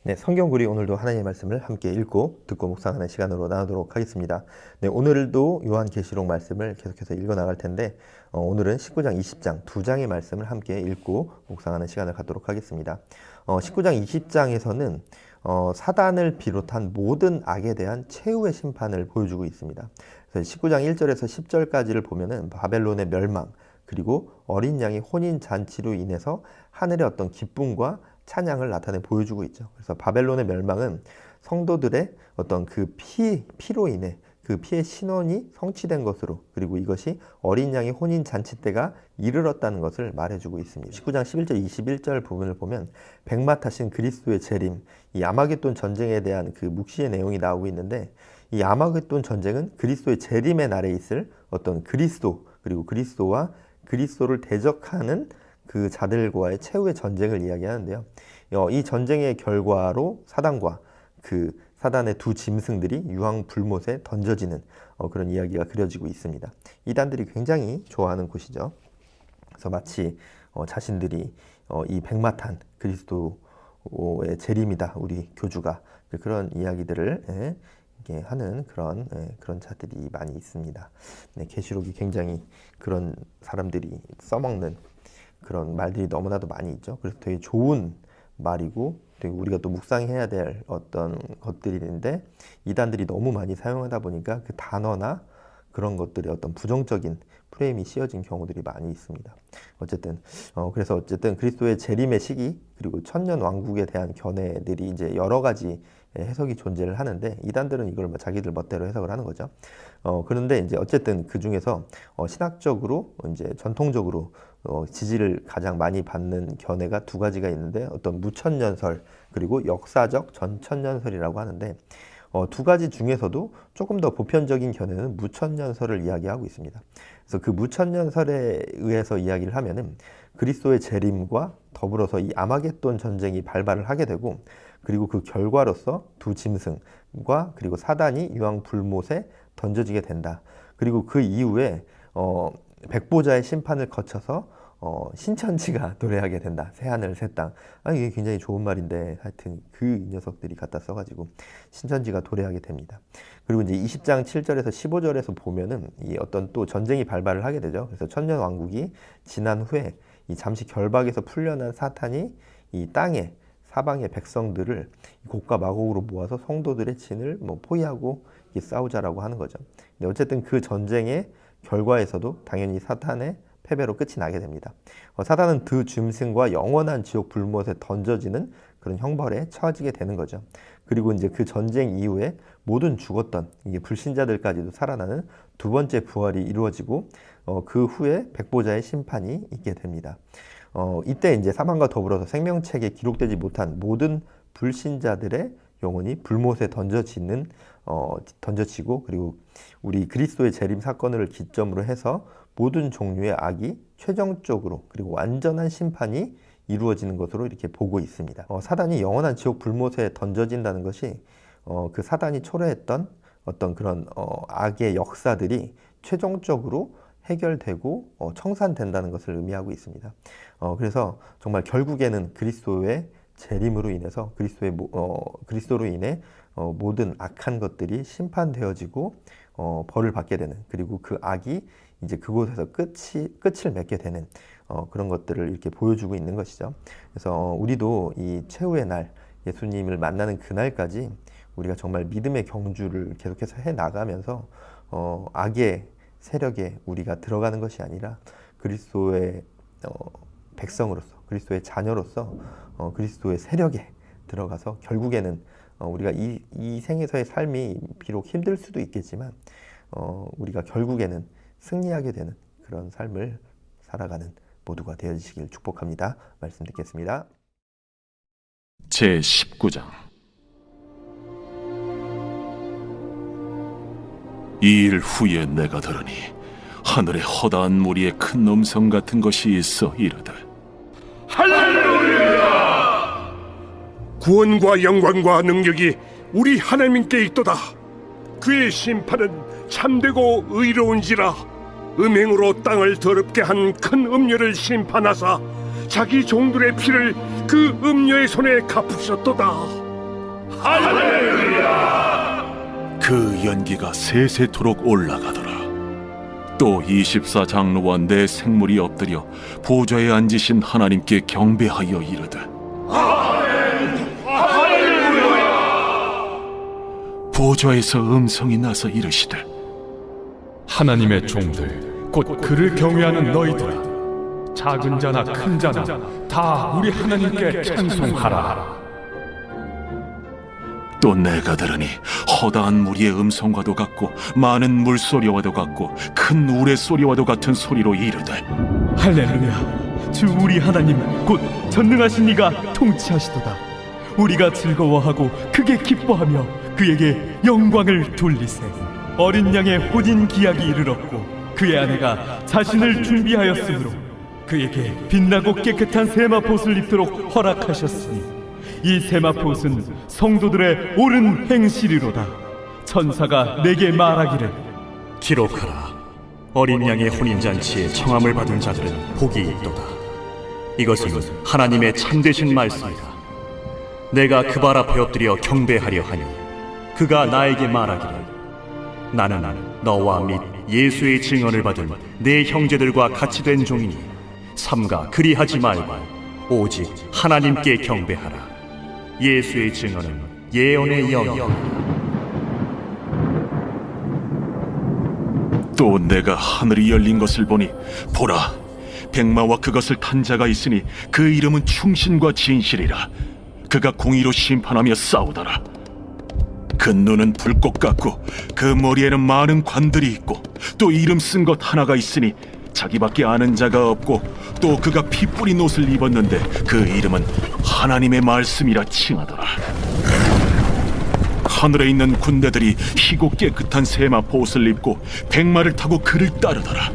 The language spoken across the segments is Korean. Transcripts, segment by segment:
네, 성경구리 오늘도 하나님의 말씀을 함께 읽고 듣고 묵상하는 시간으로 나누도록 하겠습니다. 네, 오늘도 요한계시록 말씀을 계속해서 읽어 나갈 텐데 오늘은 19장, 20장 두 장의 말씀을 함께 읽고 묵상하는 시간을 갖도록 하겠습니다. 19장, 20장에서는 사단을 비롯한 모든 악에 대한 최후의 심판을 보여주고 있습니다. 그래서 19장 1절에서 10절까지를 보면은 바벨론의 멸망, 그리고 어린 양의 혼인 잔치로 인해서 하늘의 어떤 기쁨과 찬양을 나타내 보여주고 있죠. 그래서 바벨론의 멸망은 성도들의 어떤 그 피로 인해 그 피의 신원이 성취된 것으로, 그리고 이것이 어린 양의 혼인 잔치 때가 이르렀다는 것을 말해주고 있습니다. 19장 11절 21절 부분을 보면 백마 타신 그리스도의 재림, 이 아마겟돈 전쟁에 대한 그 묵시의 내용이 나오고 있는데, 이 아마겟돈 전쟁은 그리스도의 재림의 날에 있을 어떤 그리스도, 그리고 그리스도와 그리스도를 대적하는 그 자들과의 최후의 전쟁을 이야기하는데요. 이 전쟁의 결과로 사단과 그 사단의 두 짐승들이 유황불못에 던져지는 그런 이야기가 그려지고 있습니다. 이단들이 굉장히 좋아하는 곳이죠. 그래서 마치 자신들이 이 백마탄 그리스도의 재림이다, 우리 교주가, 그런 이야기들을 하는 그런 자들이 많이 있습니다. 네, 계시록이 굉장히 그런 사람들이 써먹는 그런 말들이 너무나도 많이 있죠. 그래서 되게 좋은 말이고 되게 우리가 또 묵상해야 될 어떤 것들인데, 이단들이 너무 많이 사용하다 보니까 그 단어나 그런 것들이 어떤 부정적인 프레임이 씌워진 경우들이 많이 있습니다. 그래서 어쨌든 그리스도의 재림의 시기, 그리고 천년 왕국에 대한 견해들이 이제 여러 가지 해석이 존재를 하는데, 이단들은 이걸 자기들 멋대로 해석을 하는 거죠. 그런데 이제 어쨌든 그 중에서 신학적으로 이제 전통적으로 지지를 가장 많이 받는 견해가 두 가지가 있는데, 어떤 무천년설, 그리고 역사적 전천년설이라고 하는데, 두 가지 중에서도 조금 더 보편적인 견해는 무천년설을 이야기하고 있습니다. 그래서 그 무천년설에 의해서 이야기를 하면은 그리스도의 재림과 더불어서 이 아마겟돈 전쟁이 발발을 하게 되고, 그리고 그 결과로서 두 짐승과 그리고 사단이 유황불못에 던져지게 된다. 그리고 그 이후에 백보자의 심판을 거쳐서 신천지가 도래하게 된다. 새하늘 새 땅. 이게 굉장히 좋은 말인데, 하여튼 그 녀석들이 갖다 써가지고 신천지가 도래하게 됩니다. 그리고 이제 20장 7절에서 15절에서 보면은 이 어떤 또 전쟁이 발발을 하게 되죠. 그래서 천년 왕국이 지난 후에 이 잠시 결박에서 풀려난 사탄이 이 땅에 사방의 백성들을 곡과 마곡으로 모아서 성도들의 진을 포위하고 싸우자라고 하는 거죠. 근데 어쨌든 그 전쟁의 결과에서도 당연히 사탄의 패배로 끝이 나게 됩니다. 사단은 두 짐승과 영원한 지옥 불못에 던져지는 그런 형벌에 처해지게 되는 거죠. 그리고 이제 그 전쟁 이후에 모든 죽었던 이게 불신자들까지도 살아나는 두 번째 부활이 이루어지고, 그 후에 백보자의 심판이 있게 됩니다. 이때 이제 사망과 더불어서 생명책에 기록되지 못한 모든 불신자들의 영혼이 불못에 던져지고, 그리고 우리 그리스도의 재림 사건을 기점으로 해서 모든 종류의 악이 최종적으로 그리고 완전한 심판이 이루어지는 것으로 이렇게 보고 있습니다. 사단이 영원한 지옥 불못에 던져진다는 것이 그 사단이 초래했던 어떤 그런 악의 역사들이 최종적으로 해결되고 청산된다는 것을 의미하고 있습니다. 그래서 정말 결국에는 그리스도의 재림으로 인해서 그리스도로 인해 모든 악한 것들이 심판되어지고 벌을 받게 되는, 그리고 그 악이 이제 그곳에서 끝을 맺게 되는 그런 것들을 이렇게 보여주고 있는 것이죠. 그래서 우리도 이 최후의 날, 예수님을 만나는 그날까지 우리가 정말 믿음의 경주를 계속해서 해 나가면서 악의 세력에 우리가 들어가는 것이 아니라 그리스도의 백성으로서, 그리스도의 자녀로서 그리스도의 세력에 들어가서 결국에는 우리가 이 생에서의 삶이 비록 힘들 수도 있겠지만 우리가 결국에는 승리하게 되는 그런 삶을 살아가는 모두가 되어주시길 축복합니다. 말씀 듣겠습니다. 제19장. 이 일 후에 내가 들으니 하늘에 허다한 무리의 큰 음성 같은 것이 있어 이르되, 할렐루야! 구원과 영광과 능력이 우리 하나님께 있도다. 그의 심판은 참되고 의로운지라. 음행으로 땅을 더럽게 한 큰 음녀를 심판하사 자기 종들의 피를 그 음녀의 손에 갚으셨도다. 그 연기가 세세토록 올라가더라. 또 24장로와 내 생물이 엎드려 보좌에 앉으신 하나님께 경배하여 이르되 보좌에서 음성이 나서 이르시되 하나님의 종들 곧 그를 경외하는 너희들아, 작은 자나 큰 자나 다 우리 하나님께 찬송하라. 또 내가 들으니 허다한 무리의 음성과도 같고 많은 물소리와도 같고 큰 우레소리와도 같은 소리로 이르되 할렐루야. 주 우리 하나님 곧 전능하신 이가 통치하시도다. 우리가 즐거워하고 크게 기뻐하며 그에게 영광을 돌리세. 어린 양의 혼인 기약이 이르렀고 그의 아내가 자신을 준비하였으므로 그에게 빛나고 깨끗한 세마포옷을 입도록 허락하셨으니 이 세마포옷은 성도들의 옳은 행실이로다. 천사가 내게 말하기를 기록하라. 어린 양의 혼인잔치에 청함을 받은 자들은 복이 있도다. 이것은 하나님의 참되신 말씀이다. 내가 그 발 앞에 엎드려 경배하려 하니 그가 나에게 말하기를 나는 너와 및 예수의 증언을 받은 내 형제들과 같이 된 종이니 삼가 그리하지 말고 오직 하나님께 경배하라. 예수의 증언은 예언의 영이다. 또 내가 하늘이 열린 것을 보니 보라, 백마와 그것을 탄 자가 있으니 그 이름은 충신과 진실이라. 그가 공의로 심판하며 싸우더라. 그 눈은 불꽃 같고 그 머리에는 많은 관들이 있고 또 이름 쓴 것 하나가 있으니 자기밖에 아는 자가 없고 또 그가 피 뿌린 옷을 입었는데 그 이름은 하나님의 말씀이라 칭하더라. 하늘에 있는 군대들이 희고 깨끗한 세마포 옷을 입고 백마를 타고 그를 따르더라.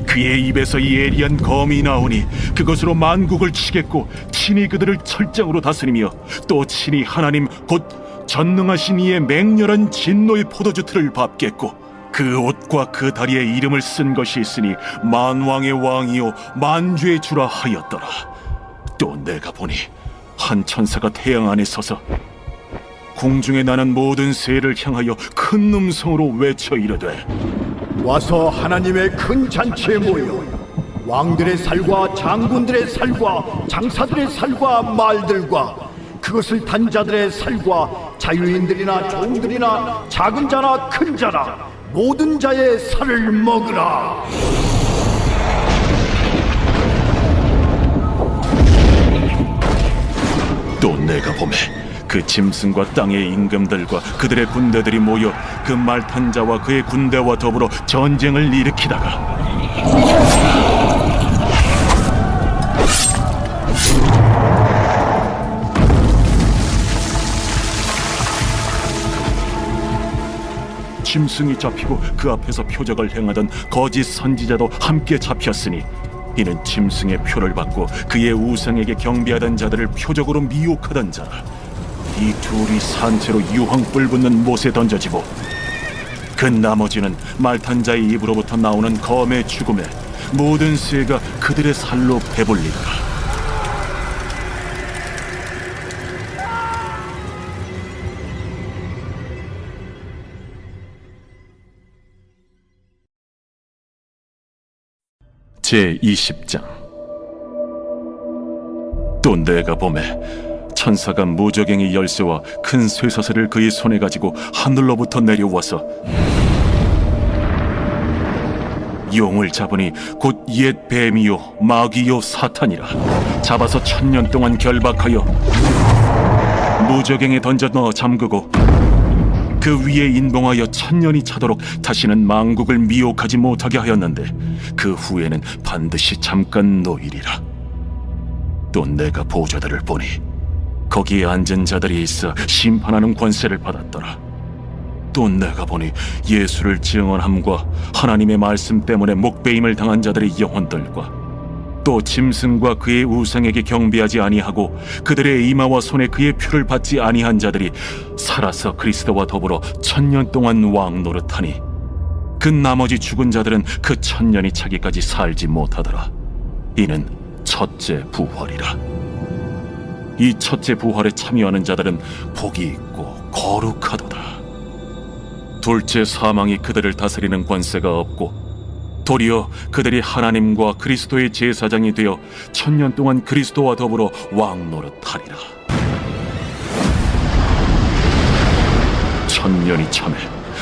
그의 입에서 예리한 검이 나오니 그것으로 만국을 치겠고 친히 그들을 철장으로 다스리며 또 친히 하나님 곧 전능하신 이의 맹렬한 진노의 포도주 틀을 밟겠고 그 옷과 그 다리에 이름을 쓴 것이 있으니 만왕의 왕이요 만주의 주라 하였더라. 또 내가 보니 한 천사가 태양 안에 서서 공중에 나는 모든 새를 향하여 큰 음성으로 외쳐 이르되 와서 하나님의 큰 잔치에 모여 왕들의 살과 장군들의 살과 장사들의 살과 말들과 그것을 단 자들의 살과 자유인들이나 종들이나 작은 자나 큰 자나 모든 자의 살을 먹으라. 또 내가 보매 그 짐승과 땅의 임금들과 그들의 군대들이 모여 그 말 탄 자와 그의 군대와 더불어 전쟁을 일으키다가 짐승이 잡히고 그 앞에서 표적을 행하던 거짓 선지자도 함께 잡혔으니 이는 짐승의 표를 받고 그의 우상에게 경배하던 자들을 표적으로 미혹하던 자라. 이 둘이 산채로 유황불 붙는 못에 던져지고 그 나머지는 말탄 자의 입으로부터 나오는 검의 죽음에 모든 새가 그들의 살로 배불리더라. 제20장. 또 내가 보매 천사가 무저갱이 열쇠와 큰 쇠사슬을 그의 손에 가지고 하늘로부터 내려와서 용을 잡으니 곧 옛 뱀이요 마귀요 사탄이라. 잡아서 1000년 동안 결박하여 무저갱에 던져 넣어 잠그고 그 위에 인봉하여 1000년이 차도록 다시는 만국을 미혹하지 못하게 하였는데 그 후에는 반드시 잠깐 노이리라. 또 내가 보좌들을 보니 거기에 앉은 자들이 있어 심판하는 권세를 받았더라. 또 내가 보니 예수를 증언함과 하나님의 말씀 때문에 목베임을 당한 자들의 영혼들과 또 짐승과 그의 우상에게 경배하지 아니하고 그들의 이마와 손에 그의 표를 받지 아니한 자들이 살아서 그리스도와 더불어 1000년 동안 왕 노릇하니 그 나머지 죽은 자들은 그 1000년이 차기까지 살지 못하더라. 이는 첫째 부활이라. 이 첫째 부활에 참여하는 자들은 복이 있고 거룩하도다. 둘째 사망이 그들을 다스리는 권세가 없고 도리어 그들이 하나님과 그리스도의 제사장이 되어 1000년 동안 그리스도와 더불어 왕노릇하리라. 1000년이 참에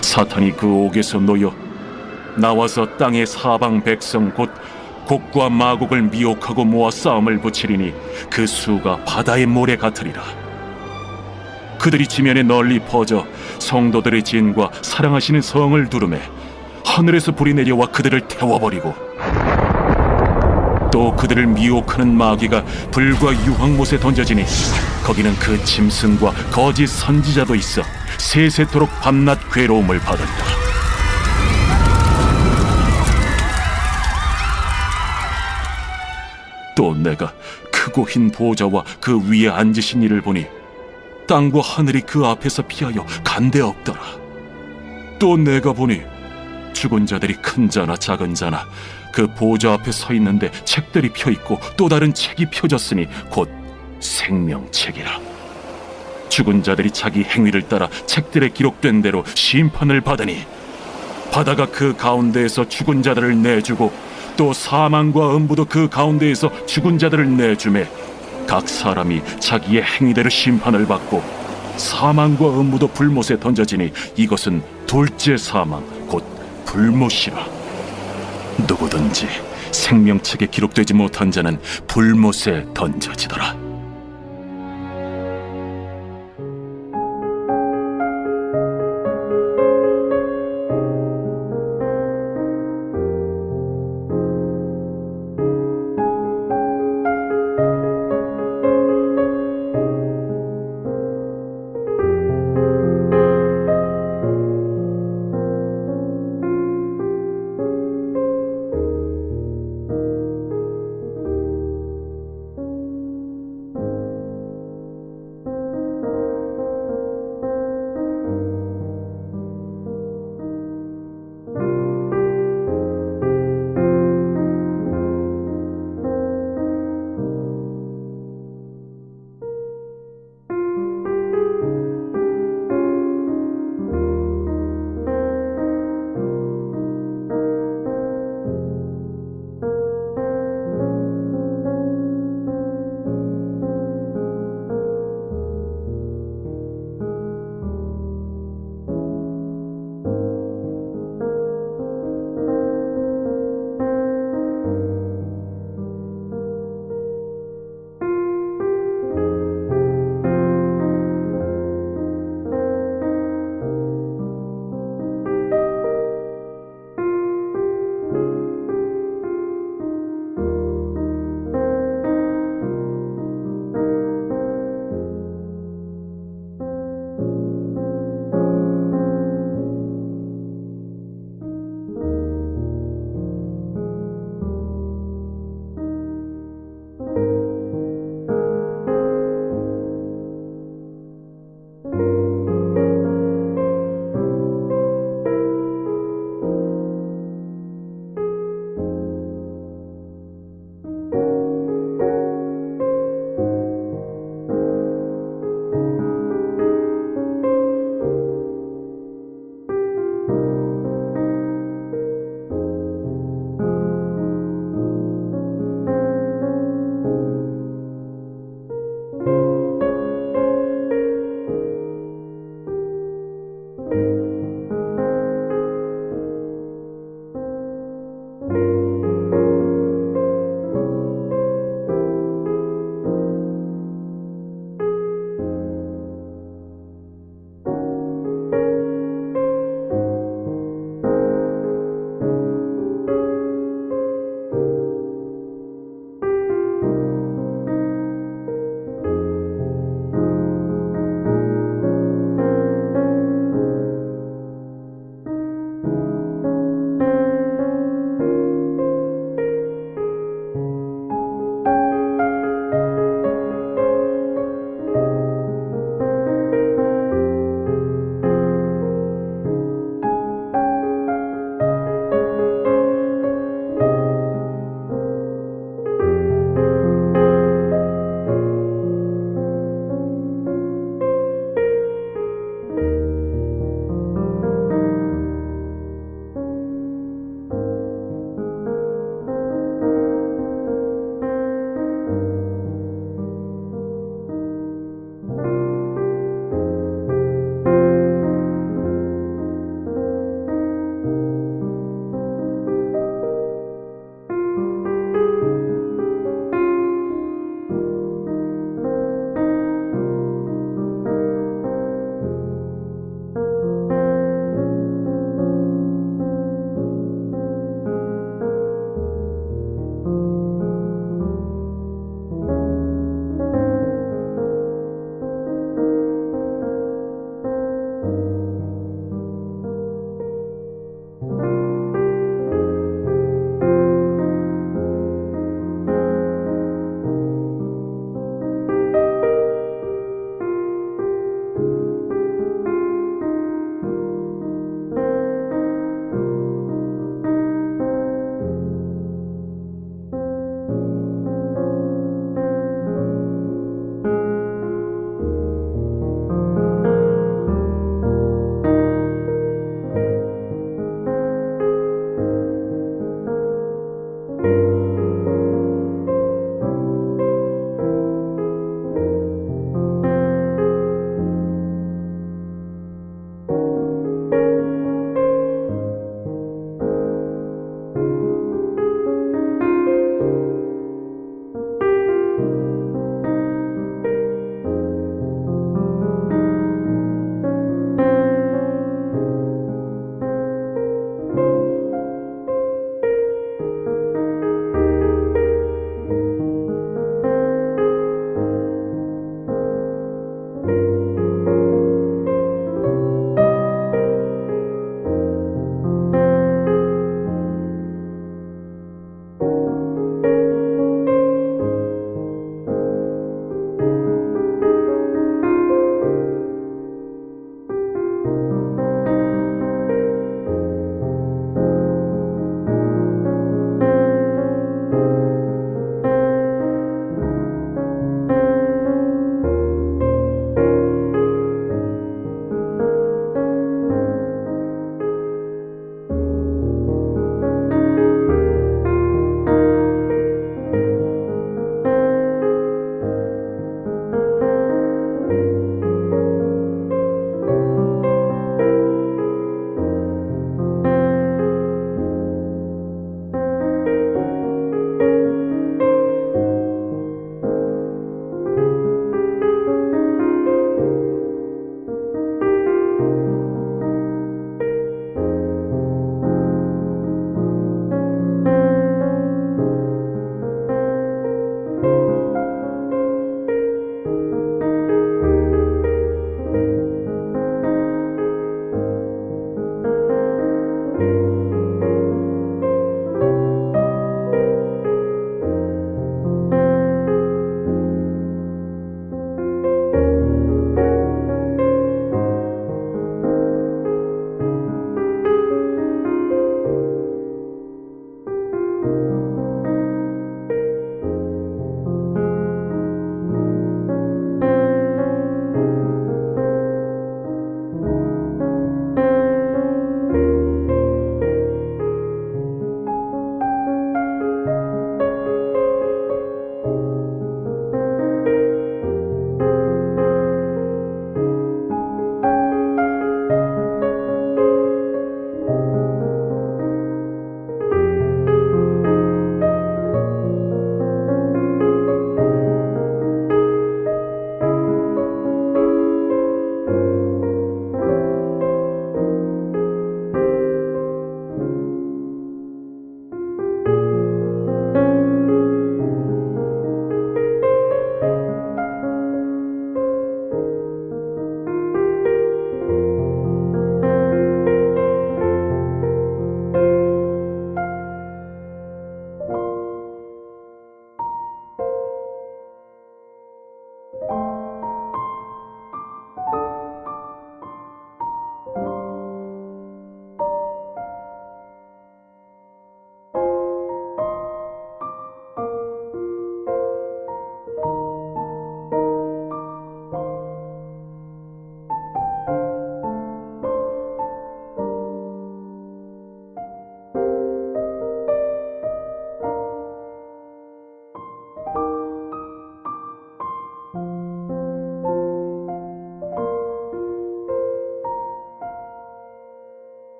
사탄이 그 옥에서 놓여 나와서 땅의 사방 백성 곧 곡과 마곡을 미혹하고 모아 싸움을 붙이리니 그 수가 바다의 모래 같으리라. 그들이 지면에 널리 퍼져 성도들의 진과 사랑하시는 성을 두르매 하늘에서 불이 내려와 그들을 태워버리고 또 그들을 미혹하는 마귀가 불과 유황못에 던져지니 거기는 그 짐승과 거짓 선지자도 있어 세세토록 밤낮 괴로움을 받으리라. 또 내가 크고 흰 보좌와 그 위에 앉으신 이를 보니 땅과 하늘이 그 앞에서 피하여 간데 없더라. 또 내가 보니 죽은 자들이 큰 자나 작은 자나 그 보좌 앞에 서 있는데 책들이 펴 있고 또 다른 책이 펴졌으니 곧 생명책이라. 죽은 자들이 자기 행위를 따라 책들에 기록된 대로 심판을 받으니 바다가 그 가운데에서 죽은 자들을 내주고 또 사망과 음부도 그 가운데에서 죽은 자들을 내주매 각 사람이 자기의 행위대로 심판을 받고 사망과 음부도 불못에 던져지니 이것은 둘째 사망 곧 불못이라. 누구든지 생명책에 기록되지 못한 자는 불못에 던져지더라.